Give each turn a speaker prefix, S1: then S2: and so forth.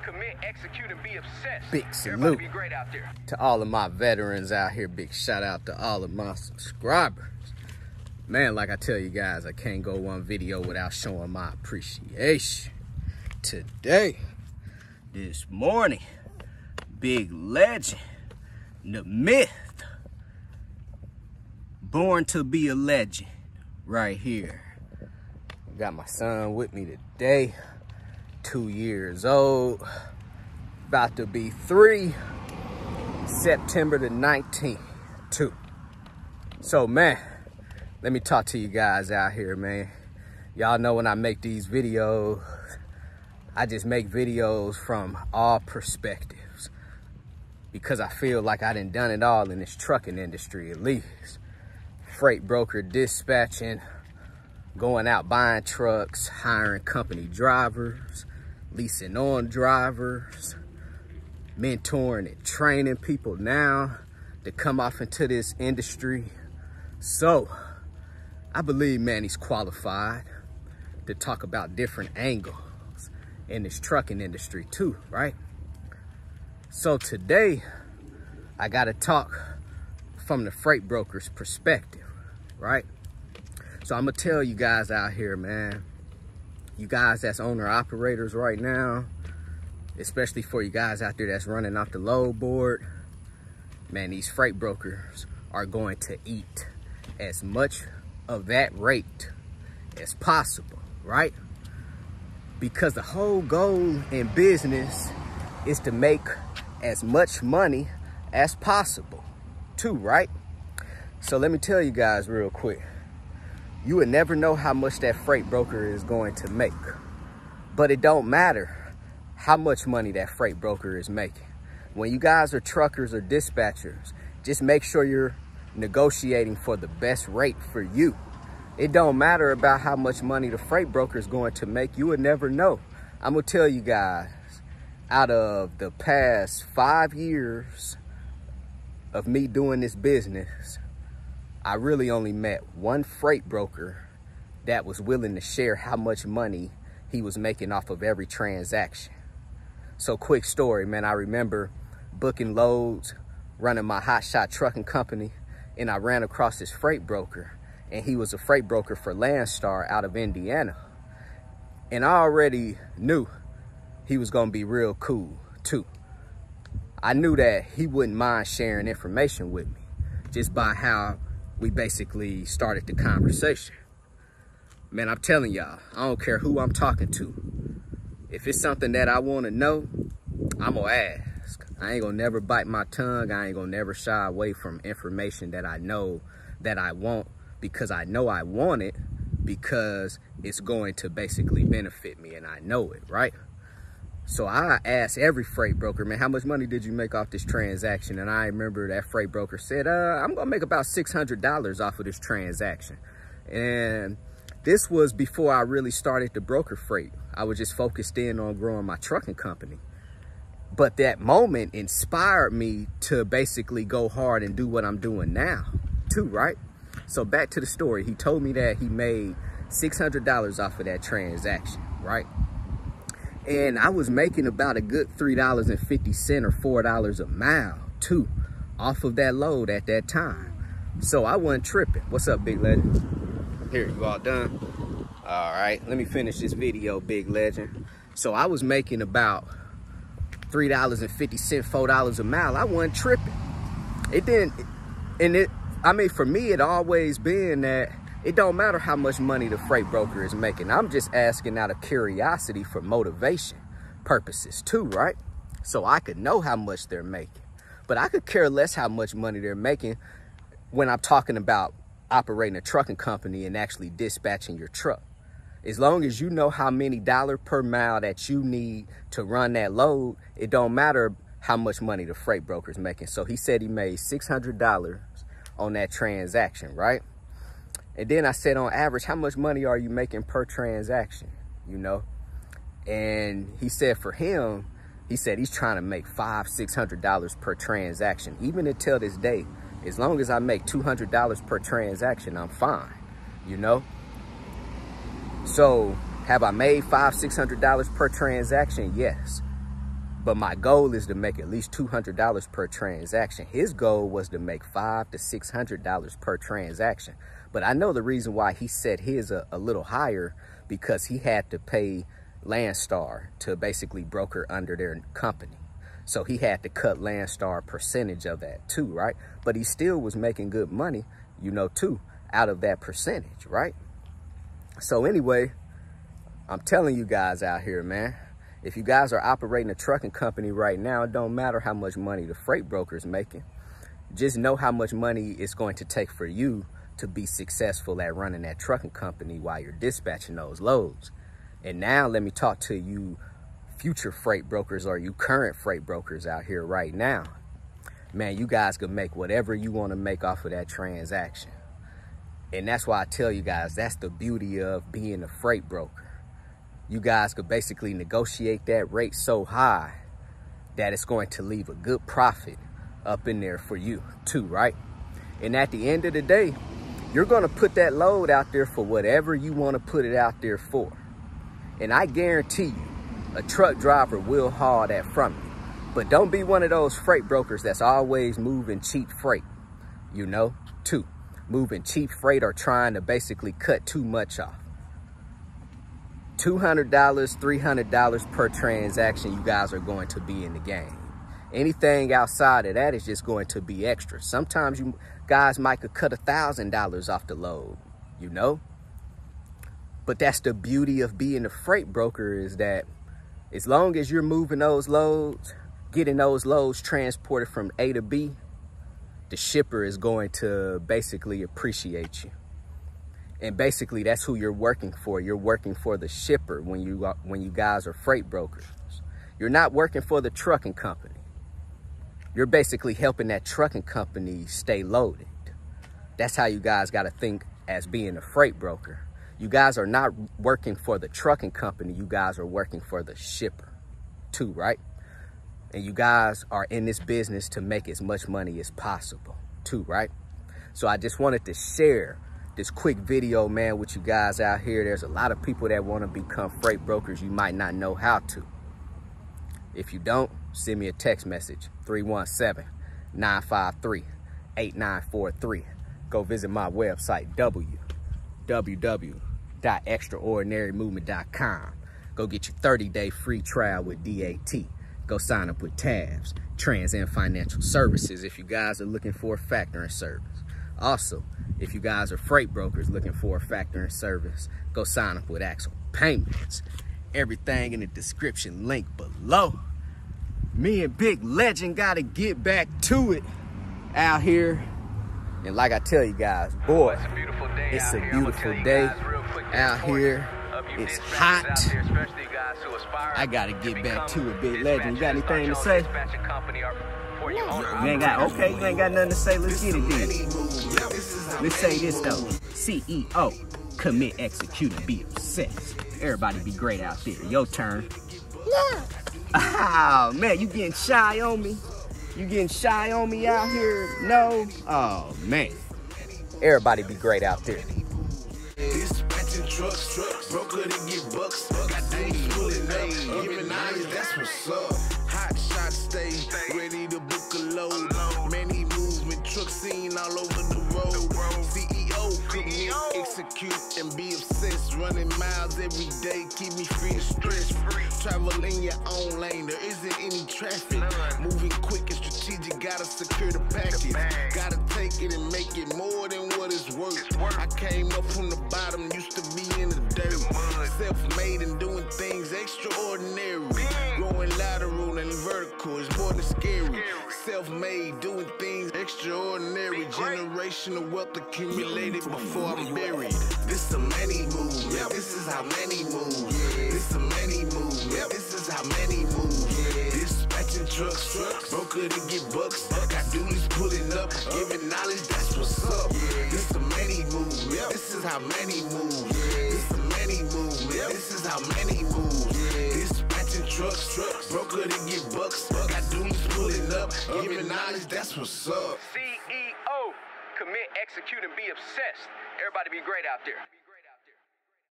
S1: commit, execute, and be obsessed.
S2: Big salute
S1: be great out there.
S2: To all of my veterans out here. Big shout out to all of my subscribers. Man, like I tell you guys, I can't go one video without showing my appreciation. Today, this morning, big legend, the myth, born to be a legend, right here. Got my son with me today, 2 years old, about to be 3, September the 19th, 2. So man, let me talk to you guys out here, man. Y'all know when I make these videos, I just make videos from all perspectives because I feel like I done it all in this trucking industry, at least. Freight broker, dispatching, going out buying trucks, hiring company drivers, leasing on drivers, mentoring and training people now to come off into this industry. So I believe, man, he's qualified to talk about different angles in this trucking industry too, right? So today I got to talk from the freight broker's perspective, right? So I'm gonna tell you guys out here, man, you guys that's owner operators right now, especially for you guys out there that's running off the load board, man, these freight brokers are going to eat as much of that rate as possible, right? Because the whole goal in business is to make as much money as possible too, right? So let me tell you guys real quick. You would never know how much that freight broker is going to make. But it don't matter how much money that freight broker is making. When you guys are truckers or dispatchers, just make sure you're negotiating for the best rate for you. It don't matter about how much money the freight broker is going to make. You would never know. I'm going to tell you guys, out of the past 5 years of me doing this business, I really only met one freight broker that was willing to share how much money he was making off of every transaction. So quick story, man. I remember booking loads, running my hotshot trucking company, and I ran across this freight broker, and he was a freight broker for Landstar out of Indiana. And I already knew he was gonna be real cool too. I knew that he wouldn't mind sharing information with me just by how we basically started the conversation. Man, I'm telling y'all, I don't care who I'm talking to. If it's something that I want to know, I'm gonna ask. I ain't gonna never bite my tongue. I ain't gonna never shy away from information that I know that I want, because I know I want it because it's going to basically benefit me and I know it, right? So I asked every freight broker, man, how much money did you make off this transaction? And I remember that freight broker said, I'm gonna make about $600 off of this transaction. And this was before I really started to broker freight. I was just focused in on growing my trucking company. But that moment inspired me to basically go hard and do what I'm doing now too, right? So back to the story. He told me that he made $600 off of that transaction, right? And I was making about a good $3.50 or $4 a mile too off of that load at that time. So I wasn't tripping. What's up, big legend? Here, you all done? All right, let me finish this video, big legend. So I was making about $3.50, $4 a mile. I wasn't tripping. It didn't, I mean, for me, it always been that it don't matter how much money the freight broker is making. I'm just asking out of curiosity for motivation purposes too, right? So I could know how much they're making. But I could care less how much money they're making when I'm talking about operating a trucking company and actually dispatching your truck. As long as you know how many dollars per mile that you need to run that load, it don't matter how much money the freight broker is making. So he said he made $600 on that transaction, right? And then I said, on average, how much money are you making per transaction, you know? And he said for him, he said he's trying to make $500, $600 per transaction. Even until this day, as long as I make $200 per transaction, I'm fine, you know? So have I made $500, $600 per transaction? Yes. But my goal is to make at least $200 per transaction. His goal was to make $500 to $600 per transaction. But I know the reason why he set his a little higher, because he had to pay Landstar to basically broker under their company. So he had to cut Landstar a percentage of that too, right? But he still was making good money, you know, too, out of that percentage, right? So anyway, I'm telling you guys out here, man, if you guys are operating a trucking company right now, it don't matter how much money the freight broker is making. Just know how much money it's going to take for you to be successful at running that trucking company while you're dispatching those loads. And now let me talk to you future freight brokers, or you current freight brokers out here right now. Man, you guys can make whatever you want to make off of that transaction. And that's why I tell you guys, that's the beauty of being a freight broker. You guys could basically negotiate that rate so high that it's going to leave a good profit up in there for you too, right? And at the end of the day, you're going to put that load out there for whatever you want to put it out there for. And I guarantee you, a truck driver will haul that from you. But don't be one of those freight brokers that's always moving cheap freight, you know, too. Moving cheap freight or trying to basically cut too much off. $200, $300 per transaction, you guys are going to be in the game. Anything outside of that is just going to be extra. Sometimes you guys might could cut $1,000 off the load, you know? But that's the beauty of being a freight broker, is that as long as you're moving those loads, getting those loads transported from A to B, the shipper is going to basically appreciate you. And basically, that's who you're working for. You're working for the shipper when you guys are freight brokers. You're not working for the trucking company. You're basically helping that trucking company stay loaded. That's how you guys got to think as being a freight broker. You guys are not working for the trucking company. You guys are working for the shipper too, right? And you guys are in this business to make as much money as possible too, right? So I just wanted to share this quick video, man, with you guys out here. There's a lot of people that want to become freight brokers. You might not know how to. If you don't, send me a text message, 317-953-8943. Go visit my website, www.extraordinarymovement.com. Go get your 30-day free trial with DAT. Go sign up with TAFS, Trans and Financial Services, if you guys are looking for a factoring service. Also, if you guys are freight brokers looking for a factoring service, go sign up with Axle Payments. Everything in the description link below. Me and Big Legend got to get back to it out here. And like I tell you guys, boy, it's a beautiful day out here. It's hot. I got to get back to it, Big Legend. You got anything to say? You ain't got, okay, you ain't got nothing to say. Let's get it then. Let's say this though. CEO, commit, execute, and be obsessed. Everybody be great out there. Your turn. No. Oh, man, you getting shy on me? You getting shy on me out here? No? Oh, man. Everybody be great out there.
S3: Dispatching trucks, broker to get bucks. Got things pulling up, giving eyes, that's what's up. Hot shots stay ready to book a load. Many movement trucks seen all over the road. CEO, commit, execute, and be obsessed. Running miles every day, keep me free of stress. Travel in your own lane, there isn't any traffic. Moving quick and strategic, gotta secure the package. Gotta take it and make it more than what it's worth. I came up from the bottom, used to be in the dirt. Self-made and doing things extraordinary. Going lateral and vertical is more than scary. Self-made, doing things extraordinary. Generational wealth accumulated before I'm buried. This a many move, yeah. This is how many move. This a many move, yeah. This is how many move. Dispatching trucks, broker to get bucks. Got duties pulling up, giving knowledge, that's what's up. This a many move, yeah. This is how many move. This a many move, yeah. This is how many move. Dispatching trucks, broker to get bucks. Got duties pulling up, giving knowledge, that's what's up.
S1: CEO, commit, execute, and be obsessed. Everybody be great out there.